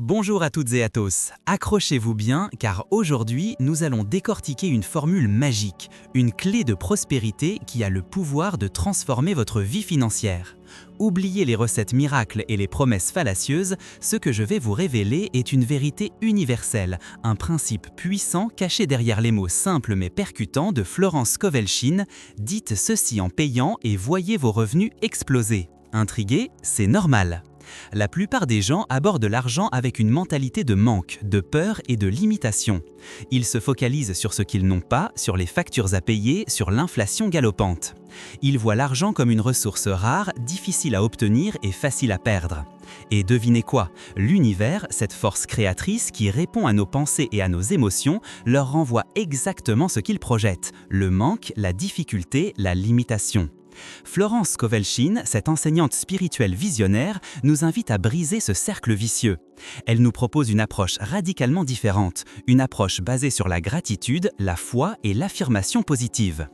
Bonjour à toutes et à tous, accrochez-vous bien car aujourd'hui nous allons décortiquer une formule magique, une clé de prospérité qui a le pouvoir de transformer votre vie financière. Oubliez les recettes miracles et les promesses fallacieuses, ce que je vais vous révéler est une vérité universelle, un principe puissant caché derrière les mots simples mais percutants de Florence Kowalczyn, dites ceci en payant et voyez vos revenus exploser. Intrigué, c'est normal. La plupart des gens abordent l'argent avec une mentalité de manque, de peur et de limitation. Ils se focalisent sur ce qu'ils n'ont pas, sur les factures à payer, sur l'inflation galopante. Ils voient l'argent comme une ressource rare, difficile à obtenir et facile à perdre. Et devinez quoi? L'univers, cette force créatrice qui répond à nos pensées et à nos émotions, leur renvoie exactement ce qu'ils projettent, le manque, la difficulté, la limitation. Florence Kowalczyn, cette enseignante spirituelle visionnaire, nous invite à briser ce cercle vicieux. Elle nous propose une approche radicalement différente, une approche basée sur la gratitude, la foi et l'affirmation positive.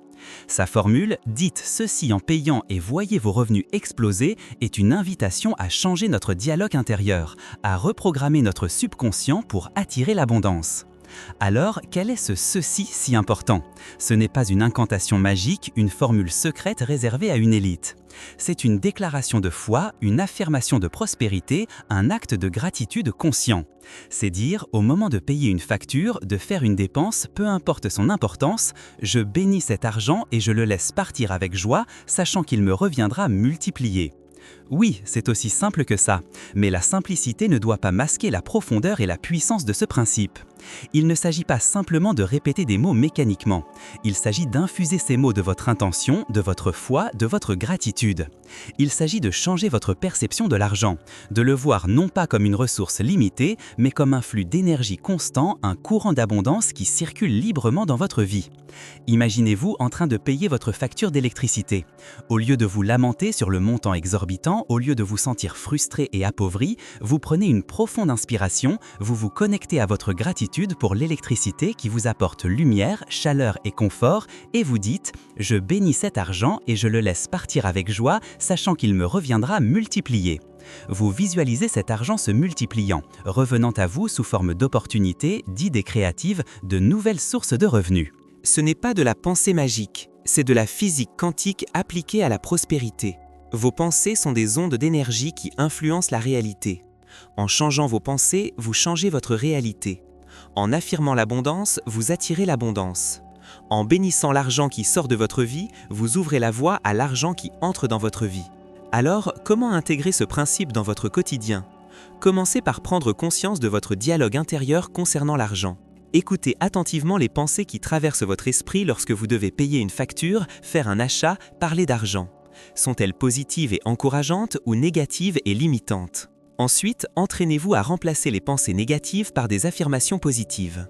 Sa formule « Dites ceci en payant et voyez vos revenus exploser » est une invitation à changer notre dialogue intérieur, à reprogrammer notre subconscient pour attirer l'abondance. Alors, quel est ce ceci si important? Ce n'est pas une incantation magique, une formule secrète réservée à une élite. C'est une déclaration de foi, une affirmation de prospérité, un acte de gratitude conscient. C'est dire, au moment de payer une facture, de faire une dépense, peu importe son importance, je bénis cet argent et je le laisse partir avec joie, sachant qu'il me reviendra multiplié. Oui, c'est aussi simple que ça, mais la simplicité ne doit pas masquer la profondeur et la puissance de ce principe. Il ne s'agit pas simplement de répéter des mots mécaniquement, il s'agit d'infuser ces mots de votre intention, de votre foi, de votre gratitude. Il s'agit de changer votre perception de l'argent, de le voir non pas comme une ressource limitée, mais comme un flux d'énergie constant, un courant d'abondance qui circule librement dans votre vie. Imaginez-vous en train de payer votre facture d'électricité. Au lieu de vous lamenter sur le montant exorbitant, au lieu de vous sentir frustré et appauvri, vous prenez une profonde inspiration, vous vous connectez à votre gratitude pour l'électricité qui vous apporte lumière, chaleur et confort et vous dites « Je bénis cet argent et je le laisse partir avec joie, sachant qu'il me reviendra multiplié ». Vous visualisez cet argent se multipliant, revenant à vous sous forme d'opportunités, d'idées créatives, de nouvelles sources de revenus. Ce n'est pas de la pensée magique, c'est de la physique quantique appliquée à la prospérité. Vos pensées sont des ondes d'énergie qui influencent la réalité. En changeant vos pensées, vous changez votre réalité. En affirmant l'abondance, vous attirez l'abondance. En bénissant l'argent qui sort de votre vie, vous ouvrez la voie à l'argent qui entre dans votre vie. Alors, comment intégrer ce principe dans votre quotidien? Commencez par prendre conscience de votre dialogue intérieur concernant l'argent. Écoutez attentivement les pensées qui traversent votre esprit lorsque vous devez payer une facture, faire un achat, parler d'argent. Sont-elles positives et encourageantes ou négatives et limitantes? Ensuite, entraînez-vous à remplacer les pensées négatives par des affirmations positives.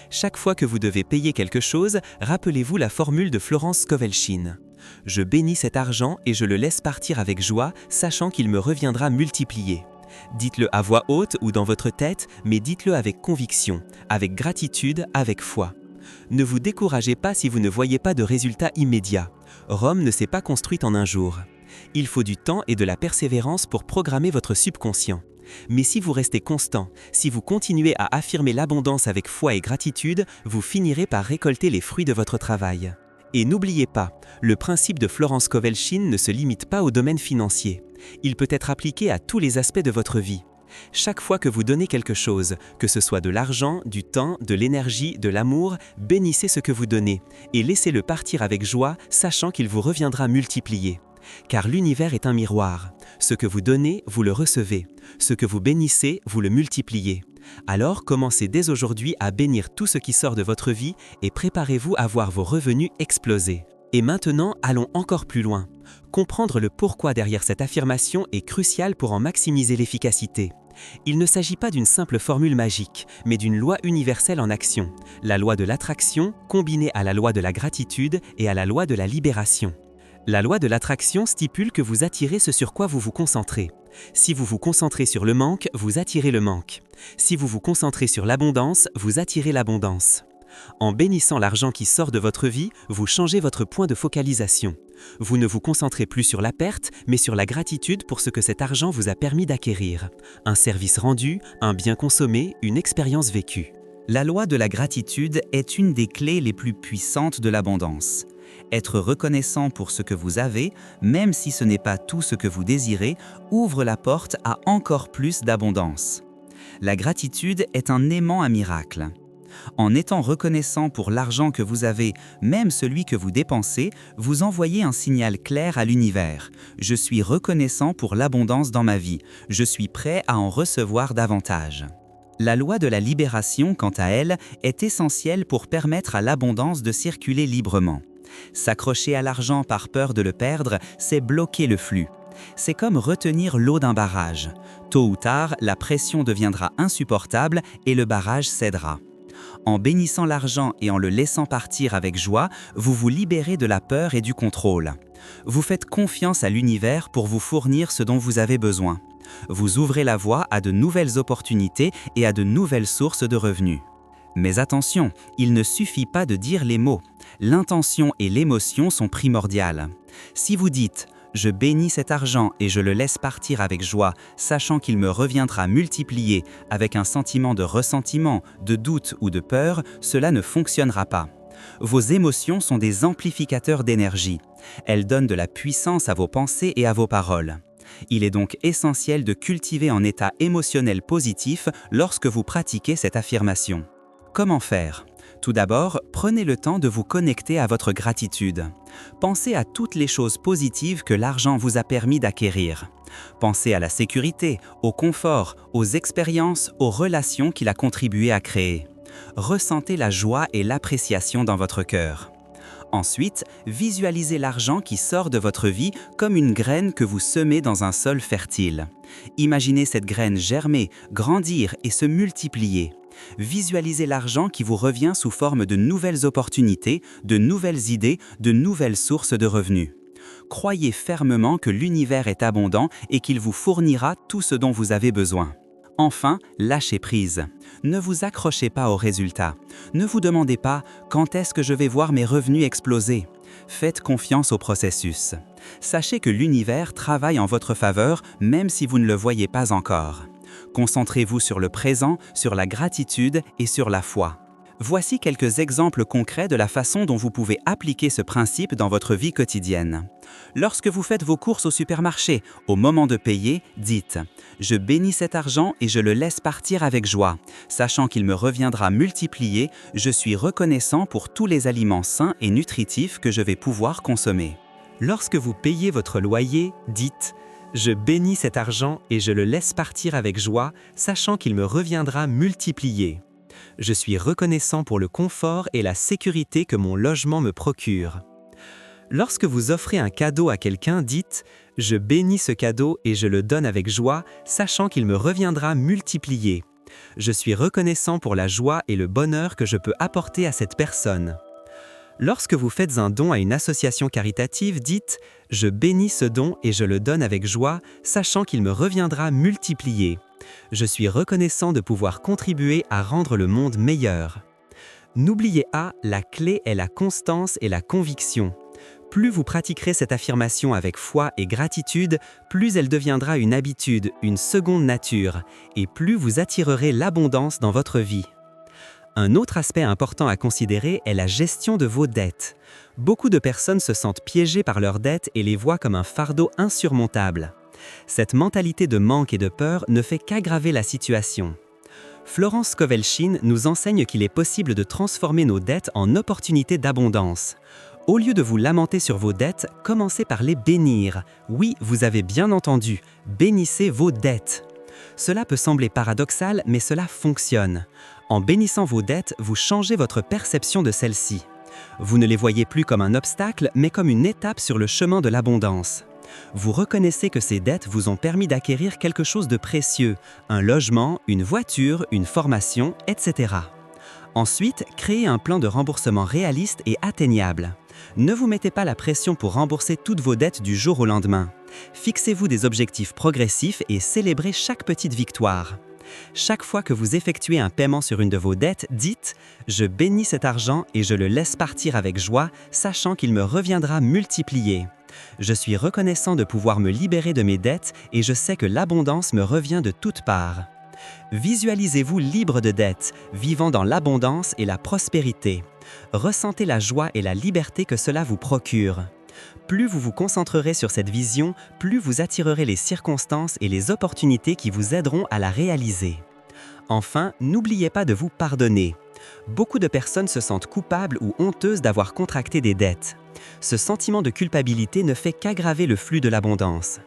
Chaque fois que vous devez payer quelque chose, rappelez-vous la formule de Florence Kowalczyn. Je bénis cet argent et je le laisse partir avec joie, sachant qu'il me reviendra multiplié. Dites-le à voix haute ou dans votre tête, mais dites-le avec conviction, avec gratitude, avec foi. Ne vous découragez pas si vous ne voyez pas de résultats immédiats. Rome ne s'est pas construite en un jour. Il faut du temps et de la persévérance pour programmer votre subconscient. Mais si vous restez constant, si vous continuez à affirmer l'abondance avec foi et gratitude, vous finirez par récolter les fruits de votre travail. Et n'oubliez pas, le principe de Florence Kowalczyn ne se limite pas au domaine financier. Il peut être appliqué à tous les aspects de votre vie. Chaque fois que vous donnez quelque chose, que ce soit de l'argent, du temps, de l'énergie, de l'amour, bénissez ce que vous donnez et laissez-le partir avec joie, sachant qu'il vous reviendra multiplié. Car l'univers est un miroir. Ce que vous donnez, vous le recevez. Ce que vous bénissez, vous le multipliez. Alors commencez dès aujourd'hui à bénir tout ce qui sort de votre vie et préparez-vous à voir vos revenus exploser. Et maintenant, allons encore plus loin. Comprendre le pourquoi derrière cette affirmation est crucial pour en maximiser l'efficacité. Il ne s'agit pas d'une simple formule magique, mais d'une loi universelle en action, la loi de l'attraction combinée à la loi de la gratitude et à la loi de la libération. La loi de l'attraction stipule que vous attirez ce sur quoi vous vous concentrez. Si vous vous concentrez sur le manque, vous attirez le manque. Si vous vous concentrez sur l'abondance, vous attirez l'abondance. En bénissant l'argent qui sort de votre vie, vous changez votre point de focalisation. Vous ne vous concentrez plus sur la perte, mais sur la gratitude pour ce que cet argent vous a permis d'acquérir. Un service rendu, un bien consommé, une expérience vécue. La loi de la gratitude est une des clés les plus puissantes de l'abondance. Être reconnaissant pour ce que vous avez, même si ce n'est pas tout ce que vous désirez, ouvre la porte à encore plus d'abondance. La gratitude est un aimant à miracle. En étant reconnaissant pour l'argent que vous avez, même celui que vous dépensez, vous envoyez un signal clair à l'univers. Je suis reconnaissant pour l'abondance dans ma vie. Je suis prêt à en recevoir davantage. La loi de la libération, quant à elle, est essentielle pour permettre à l'abondance de circuler librement. S'accrocher à l'argent par peur de le perdre, c'est bloquer le flux. C'est comme retenir l'eau d'un barrage. Tôt ou tard, la pression deviendra insupportable et le barrage cédera. En bénissant l'argent et en le laissant partir avec joie, vous vous libérez de la peur et du contrôle. Vous faites confiance à l'univers pour vous fournir ce dont vous avez besoin. Vous ouvrez la voie à de nouvelles opportunités et à de nouvelles sources de revenus. Mais attention, il ne suffit pas de dire les mots. L'intention et l'émotion sont primordiales. Si vous dites « Je bénis cet argent et je le laisse partir avec joie, sachant qu'il me reviendra multiplié » avec un sentiment de ressentiment, de doute ou de peur, cela ne fonctionnera pas. Vos émotions sont des amplificateurs d'énergie. Elles donnent de la puissance à vos pensées et à vos paroles. Il est donc essentiel de cultiver un état émotionnel positif lorsque vous pratiquez cette affirmation. Comment faire ? Tout d'abord, prenez le temps de vous connecter à votre gratitude. Pensez à toutes les choses positives que l'argent vous a permis d'acquérir. Pensez à la sécurité, au confort, aux expériences, aux relations qu'il a contribué à créer. Ressentez la joie et l'appréciation dans votre cœur. Ensuite, visualisez l'argent qui sort de votre vie comme une graine que vous semez dans un sol fertile. Imaginez cette graine germer, grandir et se multiplier. Visualisez l'argent qui vous revient sous forme de nouvelles opportunités, de nouvelles idées, de nouvelles sources de revenus. Croyez fermement que l'univers est abondant et qu'il vous fournira tout ce dont vous avez besoin. Enfin, lâchez prise. Ne vous accrochez pas aux résultats. Ne vous demandez pas « quand est-ce que je vais voir mes revenus exploser ?» Faites confiance au processus. Sachez que l'univers travaille en votre faveur même si vous ne le voyez pas encore. Concentrez-vous sur le présent, sur la gratitude et sur la foi. Voici quelques exemples concrets de la façon dont vous pouvez appliquer ce principe dans votre vie quotidienne. Lorsque vous faites vos courses au supermarché, au moment de payer, dites « Je bénis cet argent et je le laisse partir avec joie. Sachant qu'il me reviendra multiplié, je suis reconnaissant pour tous les aliments sains et nutritifs que je vais pouvoir consommer. » Lorsque vous payez votre loyer, dites « Je bénis cet argent et je le laisse partir avec joie, sachant qu'il me reviendra multiplié. » Je suis reconnaissant pour le confort et la sécurité que mon logement me procure. Lorsque vous offrez un cadeau à quelqu'un, dites « Je bénis ce cadeau et je le donne avec joie, sachant qu'il me reviendra multiplié. Je suis reconnaissant pour la joie et le bonheur que je peux apporter à cette personne. » Lorsque vous faites un don à une association caritative, dites « Je bénis ce don et je le donne avec joie, sachant qu'il me reviendra multiplié. Je suis reconnaissant de pouvoir contribuer à rendre le monde meilleur. » N'oubliez pas, la clé est la constance et la conviction. Plus vous pratiquerez cette affirmation avec foi et gratitude, plus elle deviendra une habitude, une seconde nature, et plus vous attirerez l'abondance dans votre vie. Un autre aspect important à considérer est la gestion de vos dettes. Beaucoup de personnes se sentent piégées par leurs dettes et les voient comme un fardeau insurmontable. Cette mentalité de manque et de peur ne fait qu'aggraver la situation. Florence Kovelchin nous enseigne qu'il est possible de transformer nos dettes en opportunités d'abondance. Au lieu de vous lamenter sur vos dettes, commencez par les bénir. Oui, vous avez bien entendu, bénissez vos dettes. Cela peut sembler paradoxal, mais cela fonctionne. En bénissant vos dettes, vous changez votre perception de celles-ci. Vous ne les voyez plus comme un obstacle, mais comme une étape sur le chemin de l'abondance. Vous reconnaissez que ces dettes vous ont permis d'acquérir quelque chose de précieux, un logement, une voiture, une formation, etc. Ensuite, créez un plan de remboursement réaliste et atteignable. Ne vous mettez pas la pression pour rembourser toutes vos dettes du jour au lendemain. Fixez-vous des objectifs progressifs et célébrez chaque petite victoire. Chaque fois que vous effectuez un paiement sur une de vos dettes, dites « Je bénis cet argent et je le laisse partir avec joie, sachant qu'il me reviendra multiplié. Je suis reconnaissant de pouvoir me libérer de mes dettes et je sais que l'abondance me revient de toutes parts. » Visualisez-vous libre de dettes, vivant dans l'abondance et la prospérité. Ressentez la joie et la liberté que cela vous procure. Plus vous vous concentrerez sur cette vision, plus vous attirerez les circonstances et les opportunités qui vous aideront à la réaliser. Enfin, n'oubliez pas de vous pardonner. Beaucoup de personnes se sentent coupables ou honteuses d'avoir contracté des dettes. Ce sentiment de culpabilité ne fait qu'aggraver le flux de l'abondance.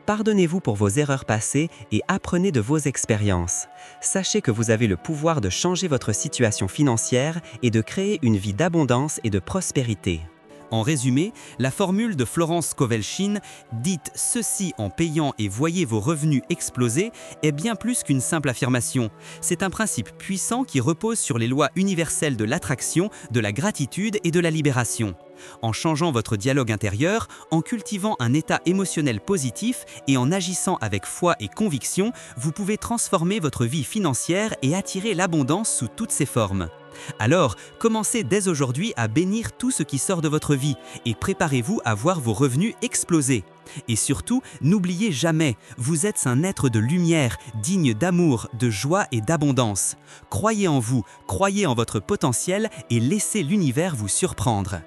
Pardonnez-vous pour vos erreurs passées et apprenez de vos expériences. Sachez que vous avez le pouvoir de changer votre situation financière et de créer une vie d'abondance et de prospérité. En résumé, la formule de Florence Kowalczyn, dite « ceci en payant et voyez vos revenus exploser », est bien plus qu'une simple affirmation. C'est un principe puissant qui repose sur les lois universelles de l'attraction, de la gratitude et de la libération. En changeant votre dialogue intérieur, en cultivant un état émotionnel positif et en agissant avec foi et conviction, vous pouvez transformer votre vie financière et attirer l'abondance sous toutes ses formes. Alors, commencez dès aujourd'hui à bénir tout ce qui sort de votre vie et préparez-vous à voir vos revenus exploser. Et surtout, n'oubliez jamais, vous êtes un être de lumière, digne d'amour, de joie et d'abondance. Croyez en vous, croyez en votre potentiel et laissez l'univers vous surprendre.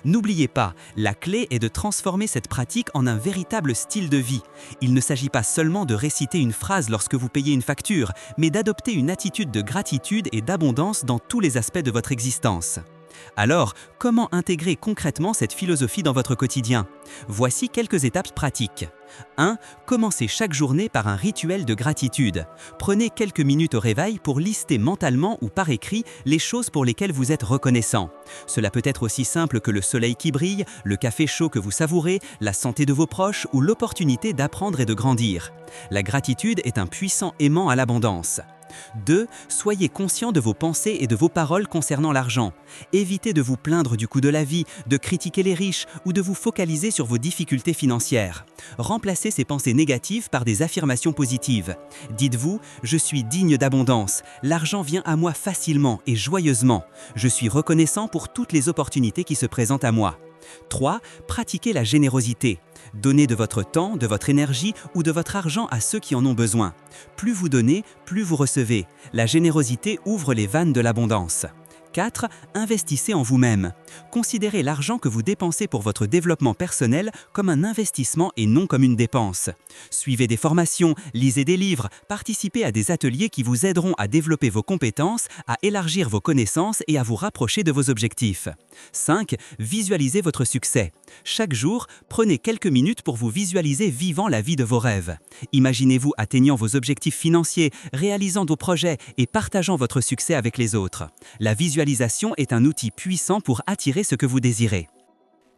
N'oubliez pas, la clé est de transformer cette pratique en un véritable style de vie. Il ne s'agit pas seulement de réciter une phrase lorsque vous payez une facture, mais d'adopter une attitude de gratitude et d'abondance dans tous les aspects de votre existence. Alors, comment intégrer concrètement cette philosophie dans votre quotidien? Voici quelques étapes pratiques. 1. Commencez chaque journée par un rituel de gratitude. Prenez quelques minutes au réveil pour lister mentalement ou par écrit les choses pour lesquelles vous êtes reconnaissant. Cela peut être aussi simple que le soleil qui brille, le café chaud que vous savourez, la santé de vos proches ou l'opportunité d'apprendre et de grandir. La gratitude est un puissant aimant à l'abondance. 2. Soyez conscient de vos pensées et de vos paroles concernant l'argent. Évitez de vous plaindre du coût de la vie, de critiquer les riches ou de vous focaliser sur vos difficultés financières. Remplacez ces pensées négatives par des affirmations positives. Dites-vous « Je suis digne d'abondance, l'argent vient à moi facilement et joyeusement. Je suis reconnaissant pour toutes les opportunités qui se présentent à moi. » 3. Pratiquez la générosité. Donnez de votre temps, de votre énergie ou de votre argent à ceux qui en ont besoin. Plus vous donnez, plus vous recevez. La générosité ouvre les vannes de l'abondance. 4. Investissez en vous-même. Considérez l'argent que vous dépensez pour votre développement personnel comme un investissement et non comme une dépense. Suivez des formations, lisez des livres, participez à des ateliers qui vous aideront à développer vos compétences, à élargir vos connaissances et à vous rapprocher de vos objectifs. 5. Visualisez votre succès. Chaque jour, prenez quelques minutes pour vous visualiser vivant la vie de vos rêves. Imaginez-vous atteignant vos objectifs financiers, réalisant vos projets et partageant votre succès avec les autres. La visualisation est un outil puissant pour attirer ce que vous désirez.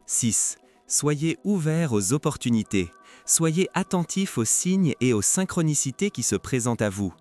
6. Soyez ouvert aux opportunités. Soyez attentif aux signes et aux synchronicités qui se présentent à vous.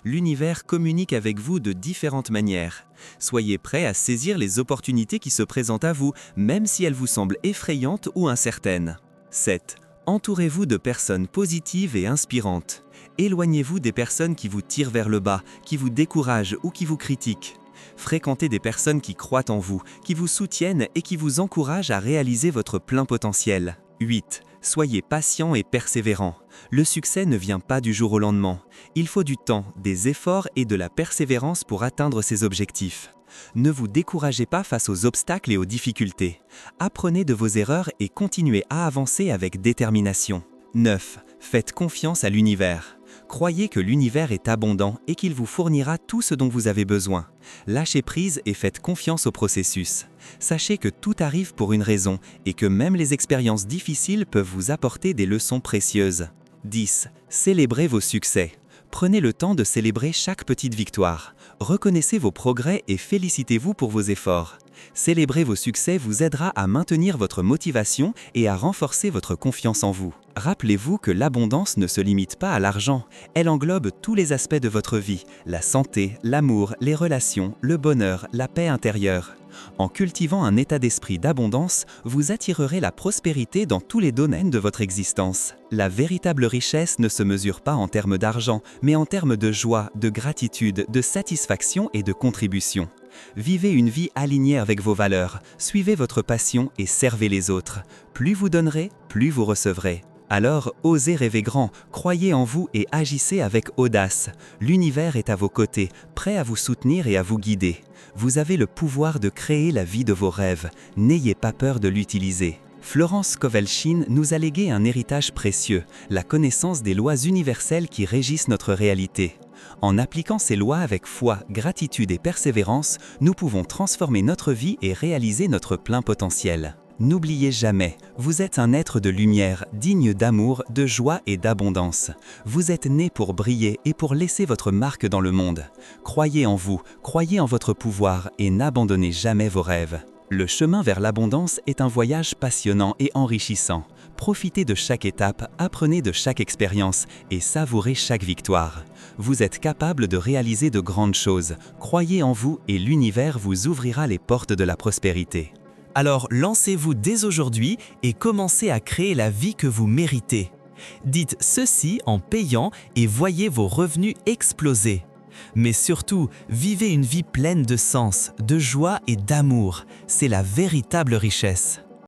L'univers communique avec vous de différentes manières. Soyez prêt à saisir les opportunités qui se présentent à vous, même si elles vous semblent effrayantes ou incertaines. 7. Entourez-vous de personnes positives et inspirantes. Éloignez-vous des personnes qui vous tirent vers le bas, qui vous découragent ou qui vous critiquent. Fréquentez des personnes qui croient en vous, qui vous soutiennent et qui vous encouragent à réaliser votre plein potentiel. 8. Soyez patient et persévérant. Le succès ne vient pas du jour au lendemain. Il faut du temps, des efforts et de la persévérance pour atteindre ses objectifs. Ne vous découragez pas face aux obstacles et aux difficultés. Apprenez de vos erreurs et continuez à avancer avec détermination. 9. Faites confiance à l'univers. Croyez que l'univers est abondant et qu'il vous fournira tout ce dont vous avez besoin. Lâchez prise et faites confiance au processus. Sachez que tout arrive pour une raison et que même les expériences difficiles peuvent vous apporter des leçons précieuses. 10. Célébrez vos succès. Prenez le temps de célébrer chaque petite victoire. Reconnaissez vos progrès et félicitez-vous pour vos efforts. Célébrer vos succès vous aidera à maintenir votre motivation et à renforcer votre confiance en vous. Rappelez-vous que l'abondance ne se limite pas à l'argent, elle englobe tous les aspects de votre vie, la santé, l'amour, les relations, le bonheur, la paix intérieure. En cultivant un état d'esprit d'abondance, vous attirerez la prospérité dans tous les domaines de votre existence. La véritable richesse ne se mesure pas en termes d'argent, mais en termes de joie, de gratitude, de satisfaction et de contribution. Vivez une vie alignée avec vos valeurs, suivez votre passion et servez les autres. Plus vous donnerez, plus vous recevrez. Alors, osez rêver grand, croyez en vous et agissez avec audace. L'univers est à vos côtés, prêt à vous soutenir et à vous guider. Vous avez le pouvoir de créer la vie de vos rêves. N'ayez pas peur de l'utiliser. Florence Kowalczyn nous a légué un héritage précieux, la connaissance des lois universelles qui régissent notre réalité. En appliquant ces lois avec foi, gratitude et persévérance, nous pouvons transformer notre vie et réaliser notre plein potentiel. N'oubliez jamais, vous êtes un être de lumière, digne d'amour, de joie et d'abondance. Vous êtes né pour briller et pour laisser votre marque dans le monde. Croyez en vous, croyez en votre pouvoir et n'abandonnez jamais vos rêves. Le chemin vers l'abondance est un voyage passionnant et enrichissant. Profitez de chaque étape, apprenez de chaque expérience et savourez chaque victoire. Vous êtes capable de réaliser de grandes choses. Croyez en vous et l'univers vous ouvrira les portes de la prospérité. Alors lancez-vous dès aujourd'hui et commencez à créer la vie que vous méritez. Dites ceci en payant et voyez vos revenus exploser. Mais surtout, vivez une vie pleine de sens, de joie et d'amour. C'est la véritable richesse.